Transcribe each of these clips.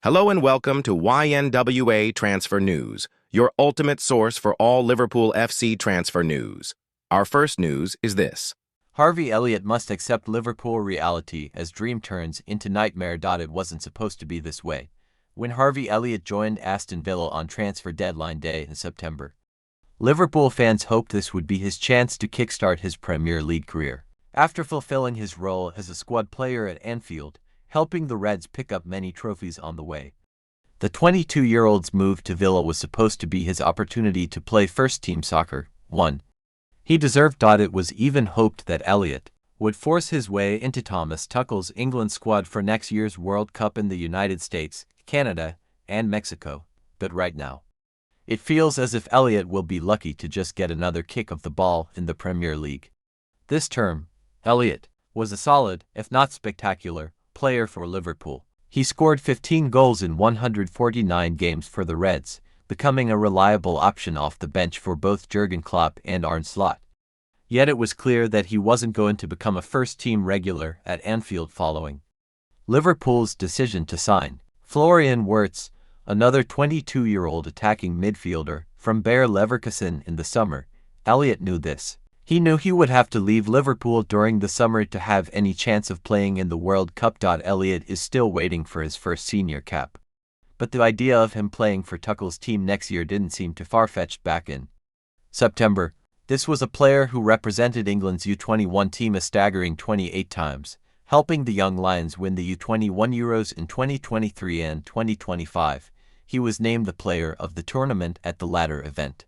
Hello and welcome to YNWA Transfer News, your ultimate source for all Liverpool FC transfer news. Our first news is this. Harvey Elliott must accept Liverpool reality as dream turns into nightmare. It wasn't supposed to be this way when Harvey Elliott joined Aston Villa on transfer deadline day in September. Liverpool fans hoped this would be his chance to kickstart his Premier League career. After fulfilling his role as a squad player at Anfield, helping the Reds pick up many trophies on the way, the 22-year-old's move to Villa was supposed to be his opportunity to play first-team soccer. He deserved. It was even hoped that Elliott would force his way into Thomas Tuchel's England squad for next year's World Cup in the United States, Canada, and Mexico. But right now, it feels as if Elliott will be lucky to just get another kick of the ball in the Premier League. This term, Elliott was a solid, if not spectacular, player for Liverpool. He scored 15 goals in 149 games for the Reds, becoming a reliable option off the bench for both Jurgen Klopp and Arne Slot. Yet it was clear that he wasn't going to become a first-team regular at Anfield following Liverpool's decision to sign Florian Wirtz, another 22-year-old attacking midfielder from Bayer Leverkusen in the summer. Elliott knew this. He knew he would have to leave Liverpool during the summer to have any chance of playing in the World Cup. Elliott is still waiting for his first senior cap, but the idea of him playing for Tuchel's team next year didn't seem too far-fetched back in September. This was a player who represented England's U21 team a staggering 28 times, helping the Young Lions win the U21 Euros in 2023 and 2025. He was named the player of the tournament at the latter event.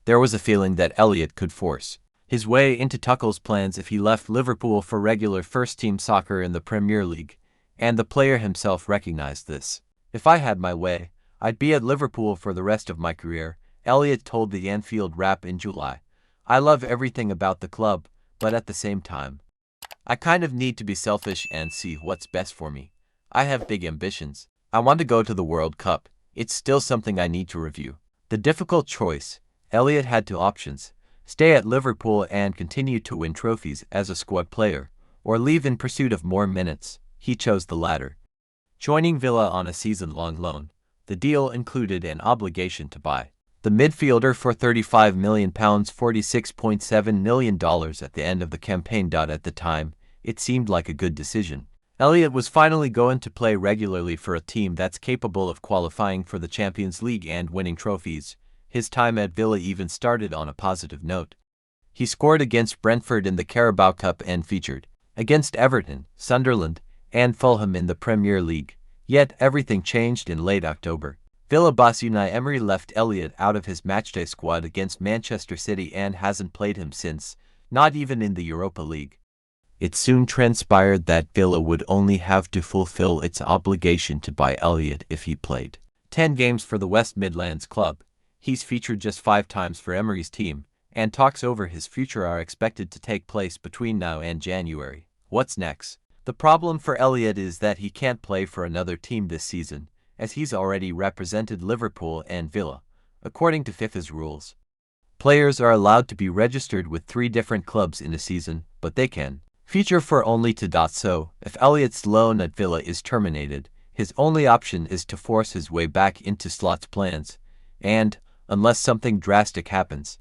There was a feeling that Elliott could force his way into Tuchel's plans if he left Liverpool for regular first-team soccer in the Premier League, and the player himself recognized this. "If I had my way, I'd be at Liverpool for the rest of my career," Elliott told the Anfield Wrap in July. "I love everything about the club, but at the same time, I kind of need to be selfish and see what's best for me. I have big ambitions. I want to go to the World Cup. It's still something I need to review." The difficult choice. Elliott had two options: stay at Liverpool and continue to win trophies as a squad player, or leave in pursuit of more minutes. He chose the latter, joining Villa on a season-long loan. The deal included an obligation to buy the midfielder for £35 million, $46.7 million at the end of the campaign. At the time, it seemed like a good decision. Elliott was finally going to play regularly for a team that's capable of qualifying for the Champions League and winning trophies. His time at Villa even started on a positive note. He scored against Brentford in the Carabao Cup and featured against Everton, Sunderland, and Fulham in the Premier League. Yet everything changed in late October. Villa boss Unai Emery left Elliott out of his matchday squad against Manchester City and hasn't played him since, not even in the Europa League. It soon transpired that Villa would only have to fulfill its obligation to buy Elliott if he played 10 games for the West Midlands club. He's featured just 5 times for Emery's team, and talks over his future are expected to take place between now and January. What's next? The problem for Elliott is that he can't play for another team this season, as he's already represented Liverpool and Villa. According to FIFA's rules, players are allowed to be registered with 3 different clubs in a season, but they can feature for only 2. So, if Elliott's loan at Villa is terminated, his only option is to force his way back into Slot's plans, and unless something drastic happens,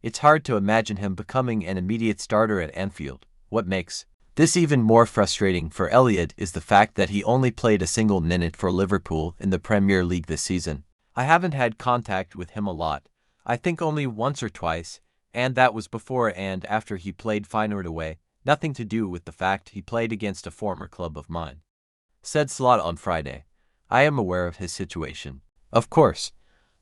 it's hard to imagine him becoming an immediate starter at Anfield. What makes this even more frustrating for Elliott is the fact that he only played a single minute for Liverpool in the Premier League this season. "I haven't had contact with him a lot. I think only once or twice, and that was before and after he played Feyenoord away. Nothing to do with the fact he played against a former club of mine," said Slot on Friday. "I am aware of his situation. Of course,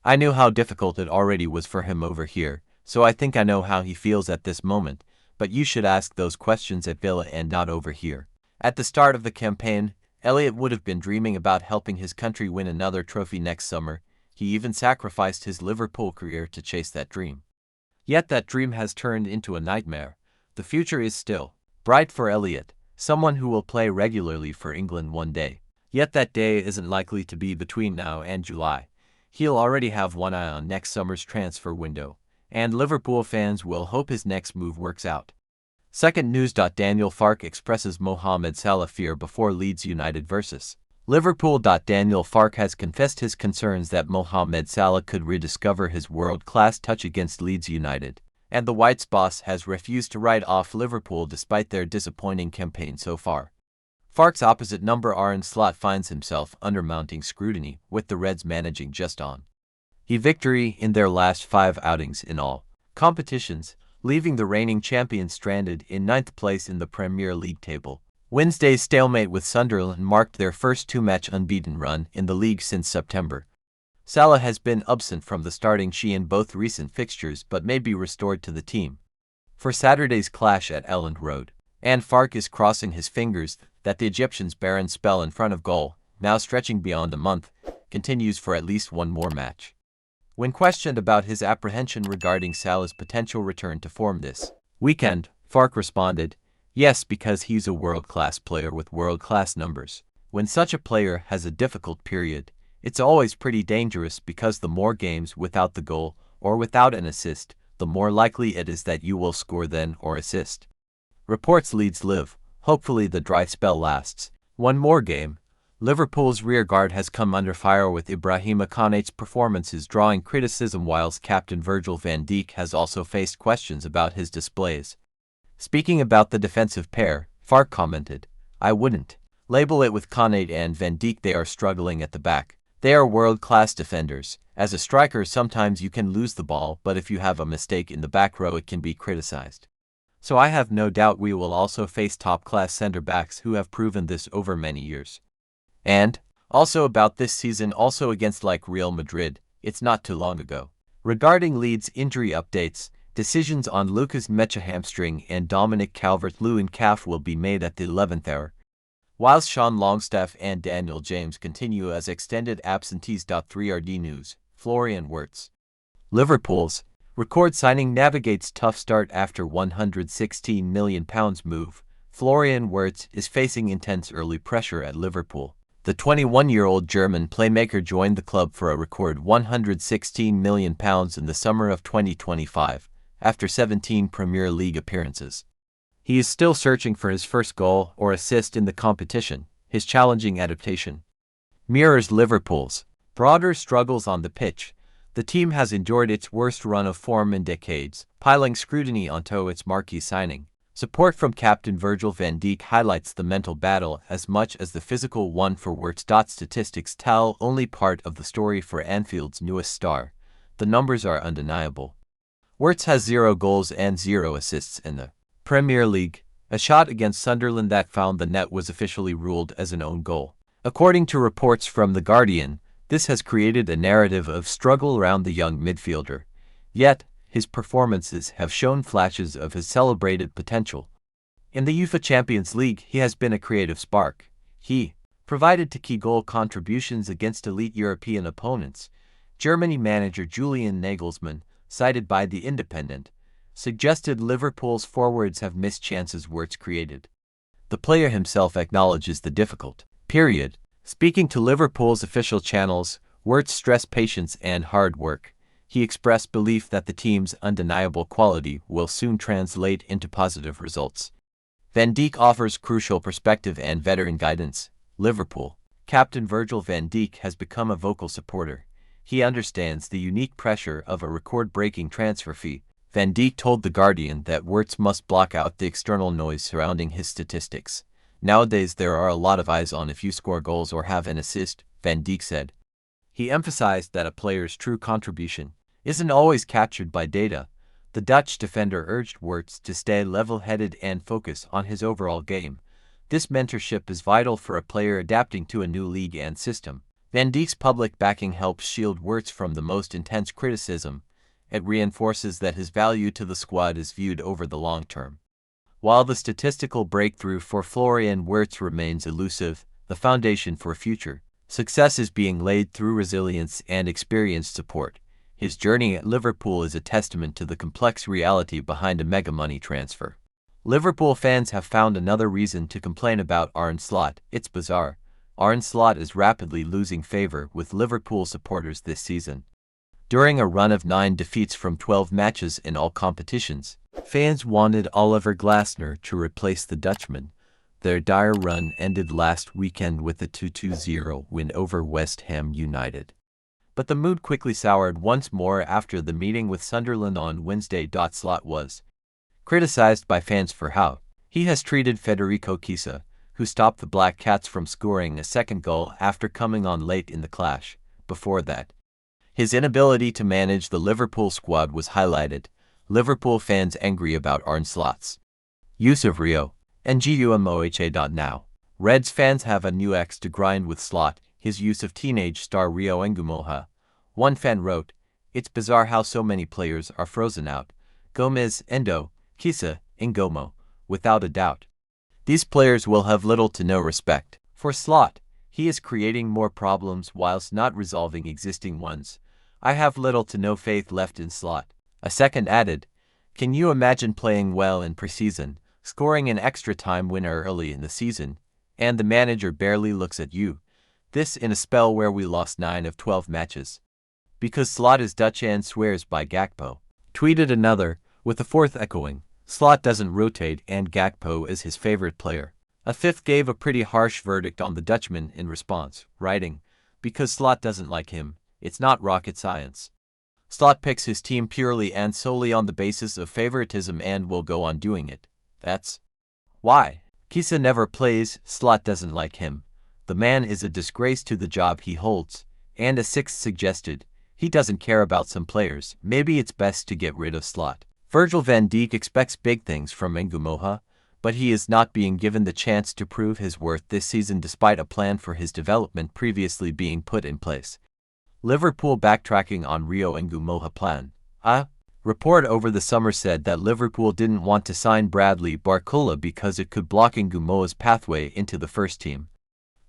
I knew how difficult it already was for him over here, so I think I know how he feels at this moment, but you should ask those questions at Villa and not over here." At the start of the campaign, Elliott would have been dreaming about helping his country win another trophy next summer. He even sacrificed his Liverpool career to chase that dream. Yet that dream has turned into a nightmare. The future is still bright for Elliott, someone who will play regularly for England one day. Yet that day isn't likely to be between now and July. He'll already have one eye on next summer's transfer window, and Liverpool fans will hope his next move works out. Second news. Daniel Farke expresses Mohamed Salah fear before Leeds United versus Liverpool. Daniel Farke has confessed his concerns that Mohamed Salah could rediscover his world-class touch against Leeds United, and the White's boss has refused to write off Liverpool despite their disappointing campaign so far. Farke's opposite number Arne Slot finds himself under mounting scrutiny, with the Reds managing just on a victory in their last 5 outings in all competitions, leaving the reigning champions stranded in 9th place in the Premier League table. Wednesday's stalemate with Sunderland marked their first 2-match unbeaten run in the league since September. Salah has been absent from the starting in both recent fixtures but may be restored to the team for Saturday's clash at Elland Road. And Farke is crossing his fingers that the Egyptian's barren spell in front of goal, now stretching beyond a month, continues for at least one more match. When questioned about his apprehension regarding Salah's potential return to form this weekend, Farke responded, "Yes, because he's a world-class player with world-class numbers. When such a player has a difficult period, it's always pretty dangerous because the more games without the goal or without an assist, the more likely it is that you will score then or assist." Reports Leeds live. Hopefully the dry spell lasts one more game. Liverpool's rearguard has come under fire with Ibrahima Konate's performances drawing criticism, whilst captain Virgil van Dijk has also faced questions about his displays. Speaking about the defensive pair, Farke commented, "I wouldn't label it with Konate and Van Dijk. They are struggling at the back. They are world-class defenders. As a striker, sometimes you can lose the ball, but if you have a mistake in the back row, it can be criticized. So I have no doubt we will also face top-class center-backs who have proven this over many years." And, also about this season, also against like Real Madrid, it's not too long ago. Regarding Leeds injury updates, decisions on Lucas Mecha hamstring and Dominic Calvert-Lewin calf will be made at the 11th hour, whilst Sean Longstaff and Daniel James continue as extended absentees. 3RD News, Florian Wirtz. Liverpool's record signing navigates tough start after £116 million move. Florian Wirtz is facing intense early pressure at Liverpool. The 21-year-old German playmaker joined the club for a record £116 million in the summer of 2025, after 17 Premier League appearances. He is still searching for his first goal or assist in the competition. His challenging adaptation mirrors Liverpool's broader struggles on the pitch. The team has endured its worst run of form in decades, piling scrutiny onto its marquee signing. Support from captain Virgil van Dijk highlights the mental battle as much as the physical one for Wirtz. Statistics tell only part of the story for Anfield's newest star. The numbers are undeniable. Wirtz has 0 goals and 0 assists in the Premier League. A shot against Sunderland that found the net was officially ruled as an own goal. According to reports from The Guardian, this has created a narrative of struggle around the young midfielder. Yet, his performances have shown flashes of his celebrated potential. In the UEFA Champions League, he has been a creative spark. He provided key goal contributions against elite European opponents. Germany manager Julian Nagelsmann, cited by The Independent, suggested Liverpool's forwards have missed chances Wirtz created. The player himself acknowledges the difficult period. Speaking to Liverpool's official channels, Wirtz stressed patience and hard work. He expressed belief that the team's undeniable quality will soon translate into positive results. Van Dijk offers crucial perspective and veteran guidance. Liverpool captain Virgil van Dijk has become a vocal supporter. He understands the unique pressure of a record-breaking transfer fee. Van Dijk told The Guardian that Wirtz must block out the external noise surrounding his statistics. "Nowadays there are a lot of eyes on if you score goals or have an assist," Van Dijk said. He emphasized that a player's true contribution isn't always captured by data. The Dutch defender urged Wirtz to stay level-headed and focus on his overall game. This mentorship is vital for a player adapting to a new league and system. Van Dijk's public backing helps shield Wirtz from the most intense criticism. It reinforces that his value to the squad is viewed over the long term. While the statistical breakthrough for Florian Wirtz remains elusive, the foundation for future success is being laid through resilience and experienced support. His journey at Liverpool is a testament to the complex reality behind a mega-money transfer. Liverpool fans have found another reason to complain about Arne Slot. It's bizarre. Arne Slot is rapidly losing favor with Liverpool supporters this season. During a run of 9 defeats from 12 matches in all competitions, fans wanted Oliver Glasner to replace the Dutchman. Their dire run ended last weekend with a 2-0 win over West Ham United. But the mood quickly soured once more after the meeting with Sunderland on Wednesday. Slot was criticized by fans for how he has treated Federico Chiesa, who stopped the Black Cats from scoring a second goal after coming on late in the clash. Before that, his inability to manage the Liverpool squad was highlighted. Liverpool fans angry about Arne Slot's use of Rio YNWA. Now, Reds fans have a new axe to grind with Slot, his use of teenage star Rio YNWA. One fan wrote, "It's bizarre how so many players are frozen out. Gomez, Endo, Chiesa, Ngomo, without a doubt. These players will have little to no respect for Slot. He is creating more problems whilst not resolving existing ones. I have little to no faith left in Slot." A second added, "Can you imagine playing well in preseason, scoring an extra time winner early in the season, and the manager barely looks at you? This in a spell where we lost 9 of 12 matches. Because Slot is Dutch and swears by Gakpo." Tweeted another, with a fourth echoing, "Slot doesn't rotate and Gakpo is his favorite player." A fifth gave a pretty harsh verdict on the Dutchman in response, writing, "Because Slot doesn't like him, it's not rocket science. Slot picks his team purely and solely on the basis of favoritism and will go on doing it. That's why Chiesa never plays. Slot doesn't like him. The man is a disgrace to the job he holds." And a sixth suggested, "He doesn't care about some players. Maybe it's best to get rid of Slot." Virgil van Dijk expects big things from YNWA, but he is not being given the chance to prove his worth this season despite a plan for his development previously being put in place. Liverpool backtracking on Rio YNWA plan. A report over the summer said that Liverpool didn't want to sign Bradley Barcola because it could block YNWA's pathway into the first team.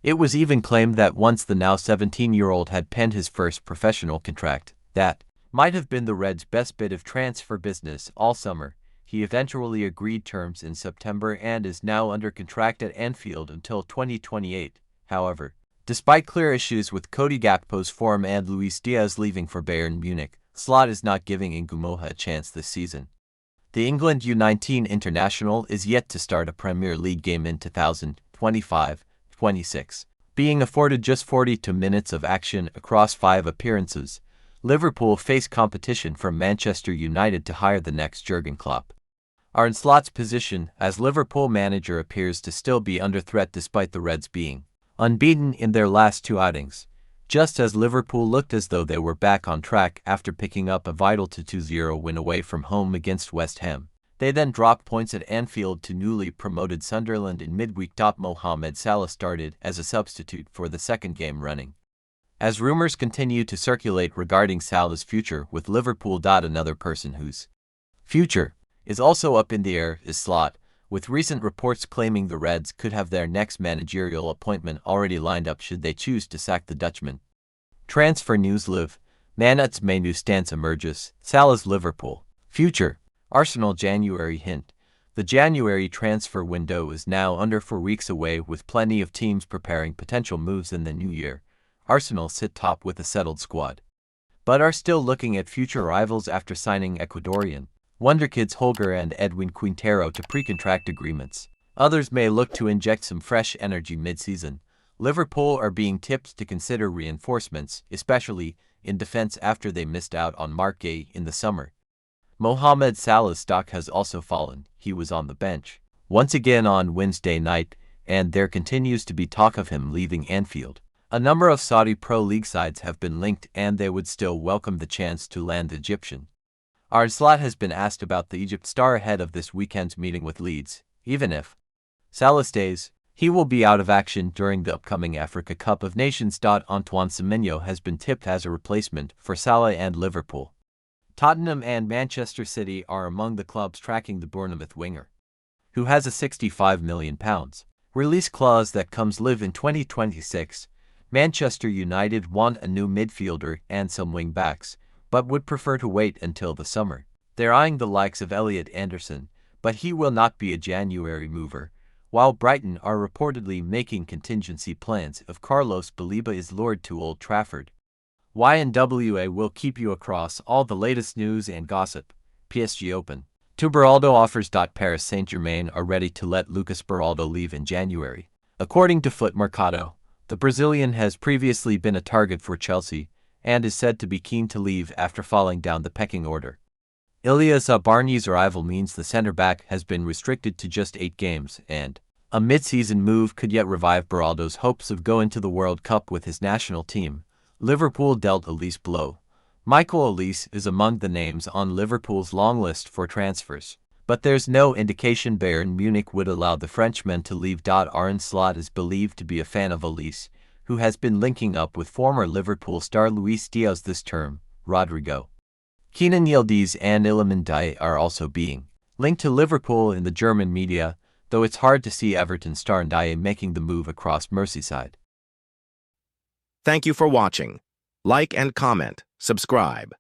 It was even claimed that once the now 17-year-old had penned his first professional contract, that might have been the Reds' best bit of transfer business all summer. He eventually agreed terms in September and is now under contract at Anfield until 2028. However, despite clear issues with Cody Gakpo's form and Luis Diaz leaving for Bayern Munich, Slot is not giving YNWA a chance this season. The England U19 international is yet to start a Premier League game in 2025-26. Being afforded just 42 minutes of action across 5 appearances, Liverpool face competition from Manchester United to hire the next Jurgen Klopp. Arne Slot's position as Liverpool manager appears to still be under threat despite the Reds being unbeaten in their last 2 outings, just as Liverpool looked as though they were back on track after picking up a vital 2-0 win away from home against West Ham. They then dropped points at Anfield to newly promoted Sunderland in midweek. Mohamed Salah started as a substitute for the second game running. As rumors continue to circulate regarding Salah's future with Liverpool, another person whose future is also up in the air is Slot, with recent reports claiming the Reds could have their next managerial appointment already lined up should they choose to sack the Dutchman. Transfer news live. Manut's menu stance emerges. Salah's Liverpool future. Arsenal January hint. The January transfer window is now under 4 weeks away, with plenty of teams preparing potential moves in the new year. Arsenal sit top with a settled squad, but are still looking at future rivals after signing Ecuadorian wonderkids Holger and Edwin Quintero to pre-contract agreements. Others may look to inject some fresh energy mid-season. Liverpool are being tipped to consider reinforcements, especially in defense after they missed out on Mark Gay in the summer. Mohamed Salah's stock has also fallen. He was on the bench once again on Wednesday night, and there continues to be talk of him leaving Anfield. A number of Saudi Pro League sides have been linked, and they would still welcome the chance to land the Egyptian. Arne Slot has been asked about the Egypt star ahead of this weekend's meeting with Leeds. Even if Salah stays, he will be out of action during the upcoming Africa Cup of Nations. Antoine Semenyo has been tipped as a replacement for Salah and Liverpool. Tottenham and Manchester City are among the clubs tracking the Bournemouth winger, who has a £65 million release clause that comes live in 2026. Manchester United want a new midfielder and some wing-backs, but would prefer to wait until the summer. They're eyeing the likes of Elliot Anderson, but he will not be a January mover, while Brighton are reportedly making contingency plans if Carlos Baleba is lured to Old Trafford. YNWA will keep you across all the latest news and gossip. PSG Open. Two Beraldo offers. Paris Saint-Germain are ready to let Lucas Beraldo leave in January. According to Foot Mercado, the Brazilian has previously been a target for Chelsea and is said to be keen to leave after falling down the pecking order. Ilyas Barney's arrival means the centre-back has been restricted to just 8 games, and a mid-season move could yet revive Beraldo's hopes of going to the World Cup with his national team. Liverpool dealt Elise blow. Michael Elise is among the names on Liverpool's long list for transfers, but there's no indication Bayern Munich would allow the Frenchman to leave. Arne Slot is believed to be a fan of Elise, who has been linking up with former Liverpool star Luis Diaz this term. Rodrigo, Kenan Yildiz and Iliman Ndiaye are also being linked to Liverpool in the German media, though it's hard to see Everton star Ndiaye making the move across Merseyside. Thank you for watching. Like and comment, subscribe.